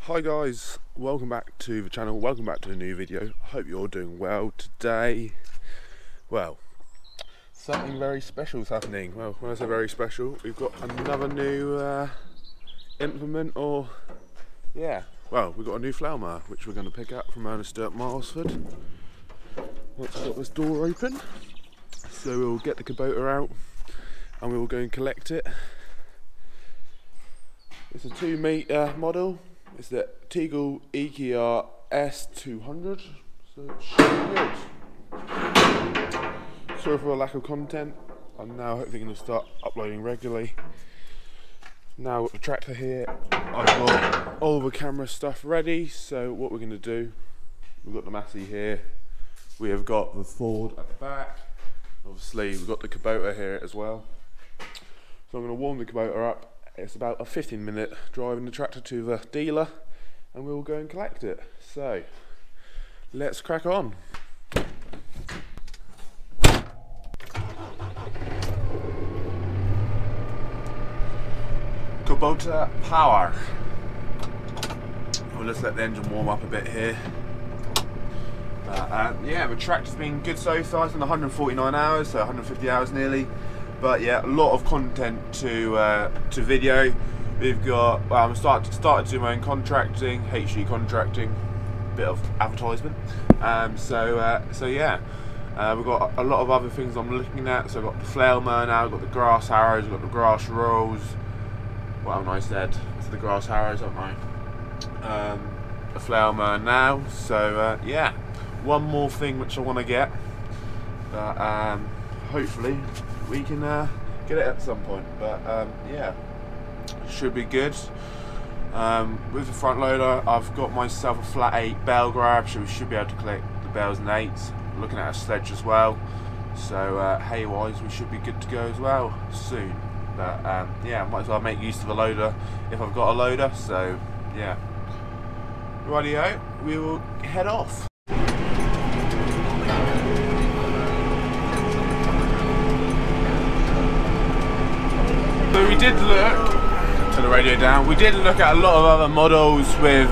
Hi guys, welcome back to the channel, welcome back to a new video. I hope you're all doing well today. Well, something very special is happening. Well, when I say very special, we've got another new implement, or yeah, well, we've got a new FLAIL mower which we're going to pick up from Ernest Does Malesford. Once we've got this door open, so we'll get the Kubota out and we will go and collect it. It's a 2 metre model. It's the Teagle EKRS 200, so it should be good. Sorry for a lack of content. I'm now hopefully going to start uploading regularly. Now with the tractor here, I've got all the camera stuff ready. So what we're going to do, we've got the Massey here, we have got the Ford at the back, obviously we've got the Kubota here as well. So I'm going to warm the Kubota up. It's about a 15-minute drive in the tractor to the dealer and we'll go and collect it. So let's crack on. Kubota Power. We'll just let the engine warm up a bit here. Yeah, the tractor's been good so far. It's been 149 hours, so 150 hours nearly. But yeah, a lot of content to video. We've got, well, I'm started to do my own contracting, HG contracting, bit of advertisement. So yeah, we've got a lot of other things I'm looking at. So I've got the FLAIL mower now, I've got the grass harrows, I've got the grass rolls. What haven't I said? It's the grass harrows, haven't I? The FLAIL mower now. So yeah, one more thing which I want to get, but hopefully we can get it at some point, but yeah, should be good. With the front loader, I've got myself a flat 8 bell grab, so we should be able to collect the bells and 8s. Looking at a sledge as well, so hay wise we should be good to go as well soon. But yeah, might as well make use of a loader if I've got a loader. So yeah, rightio, we will head off. So we did look, turn the radio down, we did look at a lot of other models with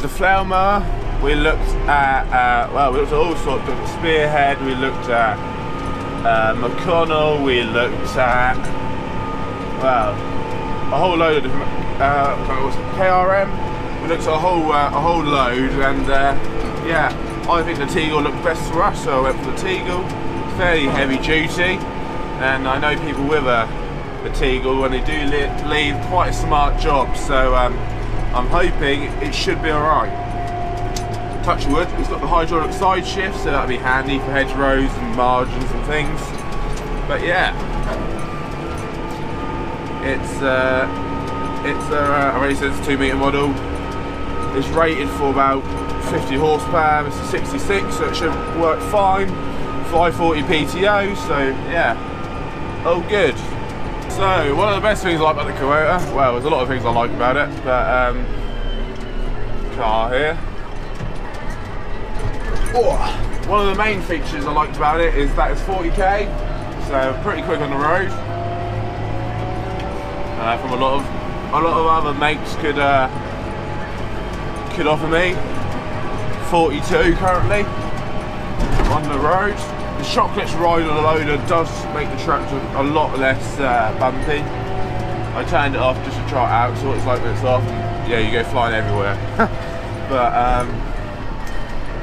the FLAIL mower. We looked at, well, we looked at all sorts. We looked at Spearhead, we looked at McConnell, we looked at, well, a whole load of different, KRM, we looked at a whole load, and yeah, I think the Teagle looked best for us, so I went for the Teagle. Fairly heavy duty, and I know people with the Teagle, when they do leave, quite a smart job, so I'm hoping it should be alright. Touch wood, it's got the hydraulic side shift, so that'll be handy for hedgerows and margins and things. But yeah, I already said it's a 2 metre model. It's rated for about 50 horsepower, it's a 66, so it should work fine. 540 PTO, so yeah, all good. So one of the best things I like about the Kubota, well, there's a lot of things I like about it, but car here. Oh, one of the main features I liked about it is that it's 40k, so pretty quick on the road. From a lot of other makes could offer me 42 currently on the road. The shockless ride on the loader does make the tractor a lot less bumpy. I turned it off just to try it out, so it's like when it's off, and yeah, you go flying everywhere. But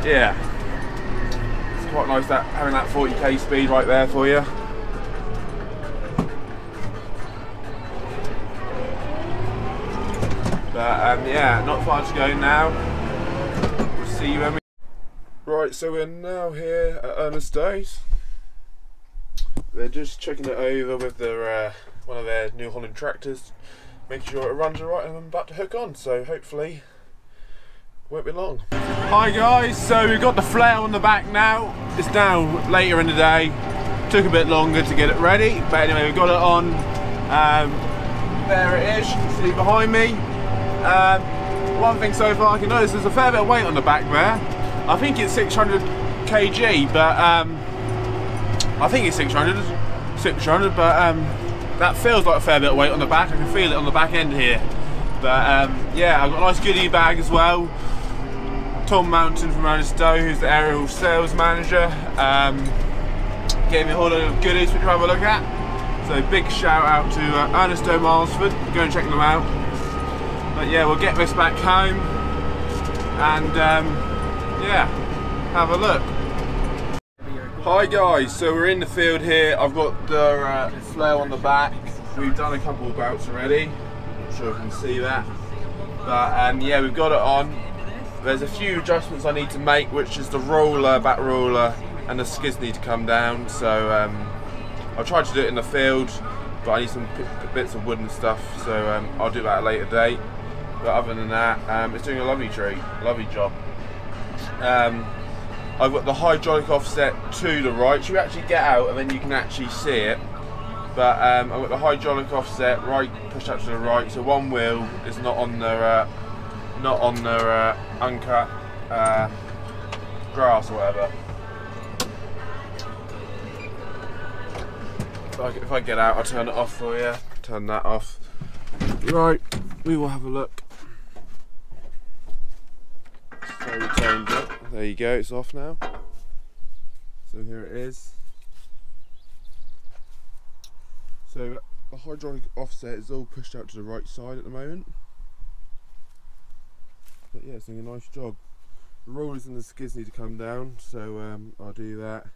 yeah, it's quite nice that having that 40k speed right there for you. But yeah, not far to go now. We'll see you when we. Right, so we're now here at Ernest Does. They're just checking it over with their one of their New Holland tractors, making sure it runs alright, and I'm about to hook on, so hopefully it won't be long. Hi guys, so we've got the FLAIL on the back now. It's now later in the day, took a bit longer to get it ready, but anyway, we've got it on. There it is, you can see behind me. One thing so far I can notice, there's a fair bit of weight on the back there. I think it's 600 kg, but I think it's 600, but that feels like a fair bit of weight on the back. I can feel it on the back end here. But yeah, I've got a nice goodie bag as well. Tom Mountain from Ernest Does, who's the aerial sales manager, gave me a whole load of goodies which we'll have a look at. So big shout out to Ernest Does Malesford, go and check them out. But yeah, we'll get this back home and yeah, have a look. Hi guys, so we're in the field here. I've got the FLAIL on the back. We've done a couple of bouts already. I'm sure you can see that. But yeah, we've got it on. There's a few adjustments I need to make, which is the roller, back roller, and the skids need to come down. So I'll try to do it in the field, but I need some bits of wood and stuff, so I'll do that at a later date. But other than that, it's doing a lovely job. I've got the hydraulic offset to the right. Should we actually get out and then you can actually see it? But I've got the hydraulic offset right, pushed out to the right, so one wheel is not on the uncut grass or whatever. If I get out, I'll turn it off for you. Turn that off. Right, we will have a look. Slowly turned it. There you go, it's off now. So here it is. So the hydraulic offset is all pushed out to the right side at the moment. But yeah, it's doing a nice job. The rollers and the skids need to come down, so I'll do that.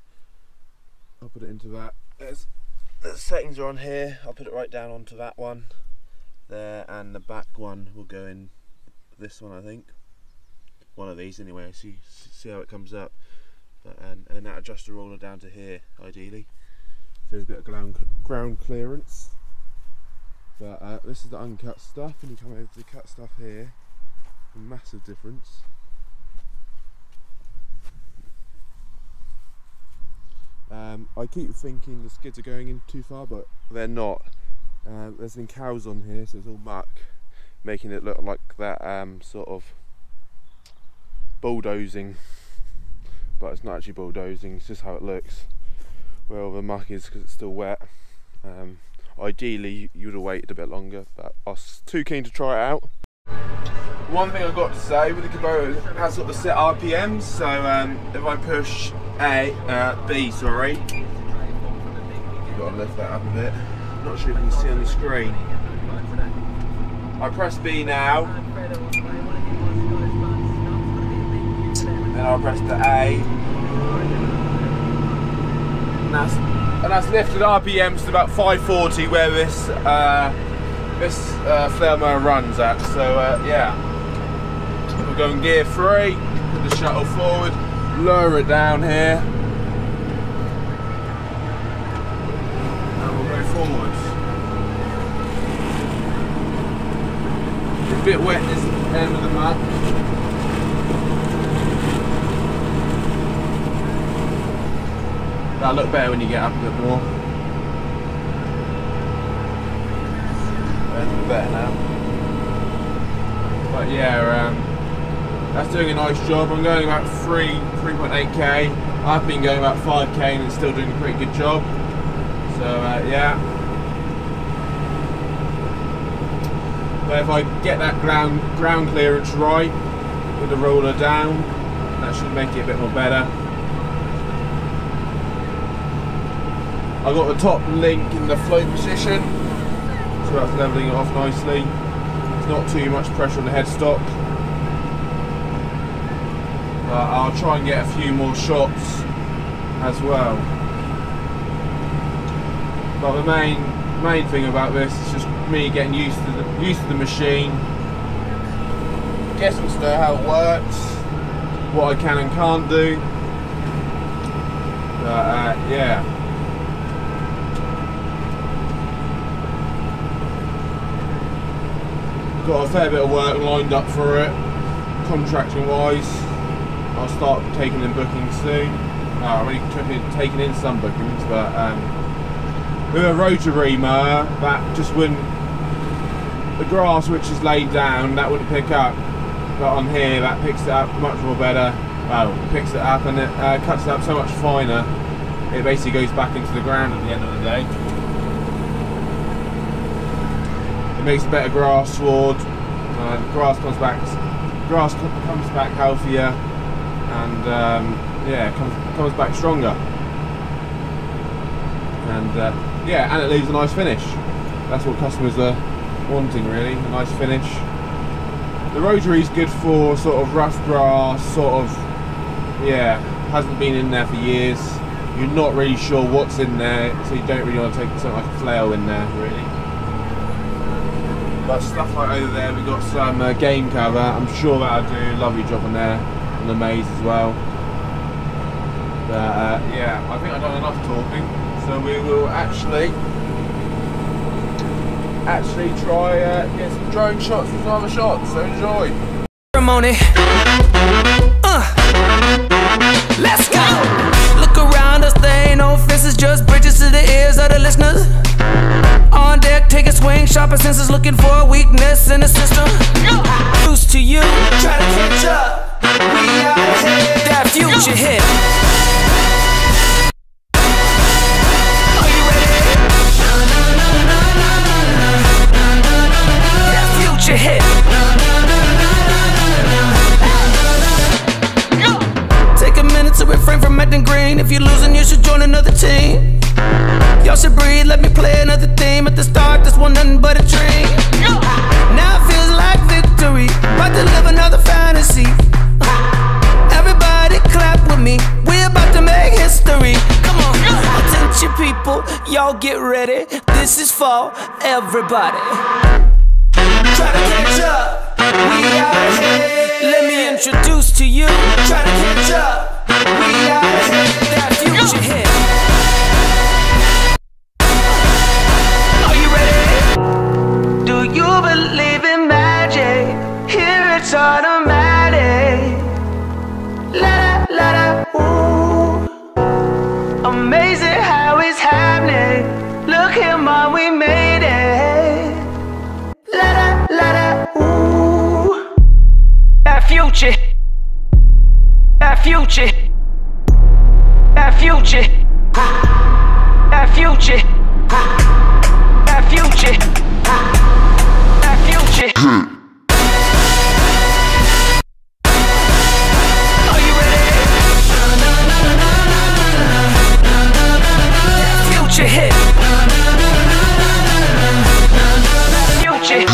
I'll put it into that. The settings are on here. I'll put it right down onto that one there, and the back one will go in this one, I think. One of these anyway. See how it comes up. But and then that adjusts the roller down to here, ideally. So there's a bit of ground clearance. But this is the uncut stuff, and you come over to the cut stuff here. A massive difference. I keep thinking the skids are going in too far, but they're not. There's been cows on here, so it's all muck, making it look like that sort of bulldozing, but it's not actually bulldozing, it's just how it looks, where all the muck is, because it's still wet. Ideally you would have waited a bit longer, but I was too keen to try it out. One thing I've got to say with the Kubota, it has got the set RPMs, so if I push B, sorry, you've got to lift that up a bit. I'm not sure if you can see on the screen. I press B now, then I'll press the A, and that's lifted RPMs to about 540, where this FLAIL mower runs at. So yeah, we'll go in gear 3, put the shuttle forward, lower it down here, and we'll go forwards. It's a bit wet this end of the muck. That'll look better when you get up a bit more. That's a bit better now. But yeah, that's doing a nice job. I'm going about 3.8k. I've been going about 5k and it's still doing a pretty good job. So yeah. But if I get that ground clearance right with the roller down, that should make it a bit more better. I've got the top link in the float position, so that's levelling it off nicely. There's not too much pressure on the headstock. I'll try and get a few more shots as well. But the main thing about this is just me getting used to the machine, getting to know how it works, what I can and can't do. But yeah. Got a fair bit of work lined up for it, contracting wise. I'll start taking in bookings soon. I've already taken in some bookings, but with a rotary mower, that just wouldn't, the grass which is laid down, that wouldn't pick up. But on here, that picks it up much more better. Well, it picks it up and it cuts it up so much finer. It basically goes back into the ground at the end of the day. It makes better grass sward. Grass comes back healthier, and yeah, comes back stronger. And yeah, and it leaves a nice finish. That's what customers are wanting, really, a nice finish. The rotary is good for sort of rough grass, sort of, yeah, hasn't been in there for years. You're not really sure what's in there, so you don't really want to take something like a flail in there, really. But stuff like over there, we've got some game cover. I'm sure that'll do a lovely job on there, on the maze as well. But yeah, I think I've done enough talking, so we will actually try get some drone shots and some other shots. So enjoy. Ceremony. Let's go. Look around us, there ain't no fences, just bridges to the ears of the listeners. On deck, take a swing, sharper senses, looking for a weakness in the system. Used to you, try to catch up. We out here. That future hit. Are you ready? That future hit. Take a minute to refrain from acting green. If you're losing, you should join another team. Y'all should breathe, let me play another theme. At the start, this one nothing but a dream. Now it feels like victory, about to live another fantasy. Everybody clap with me, we're about to make history. Come on, attention people, y'all get ready. This is for everybody. Try to catch up, we out here. Let me introduce to you. Try to catch up, we out here. That future hit. Are you ready? Do you believe in magic? Here it's automatic. La da la da, ooh. Amazing how it's happening. Look here, mom, we made it. La da la da, ooh. That future. That future. That future. That future. That future. That future. Are you ready? That future hit. Future.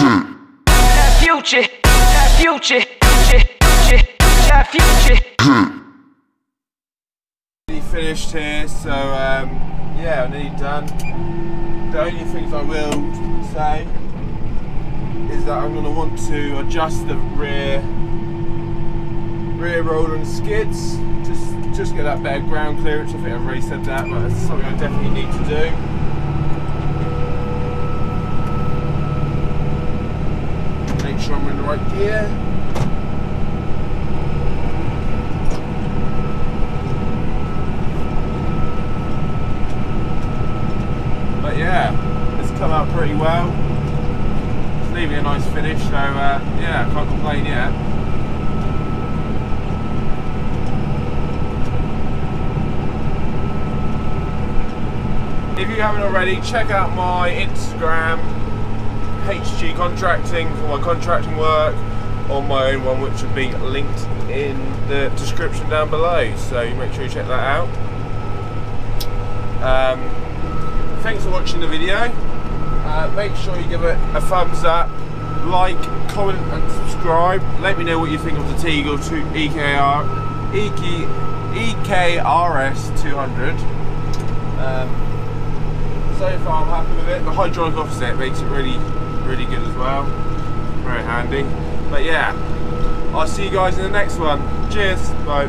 That future. That future. That future. Finished here, so yeah, I'm nearly done. The only things I will say is that I'm going to want to adjust the rear roller and skids, just get that better ground clearance. I think I've already said that, but it's something I definitely need to do. Make sure I'm in the right gear. Yeah, it's come out pretty well. It's leaving a nice finish, so yeah, can't complain yet. If you haven't already, check out my Instagram, HG Contracting, for my contracting work, or my own one, which will be linked in the description down below. So make sure you check that out. Thanks for watching the video. Make sure you give it a thumbs up, like, comment and subscribe. Let me know what you think of the Teagle EKRS 200. So far I'm happy with it. The hydraulic offset makes it really good as well. Very handy. But yeah, I'll see you guys in the next one. Cheers, bye.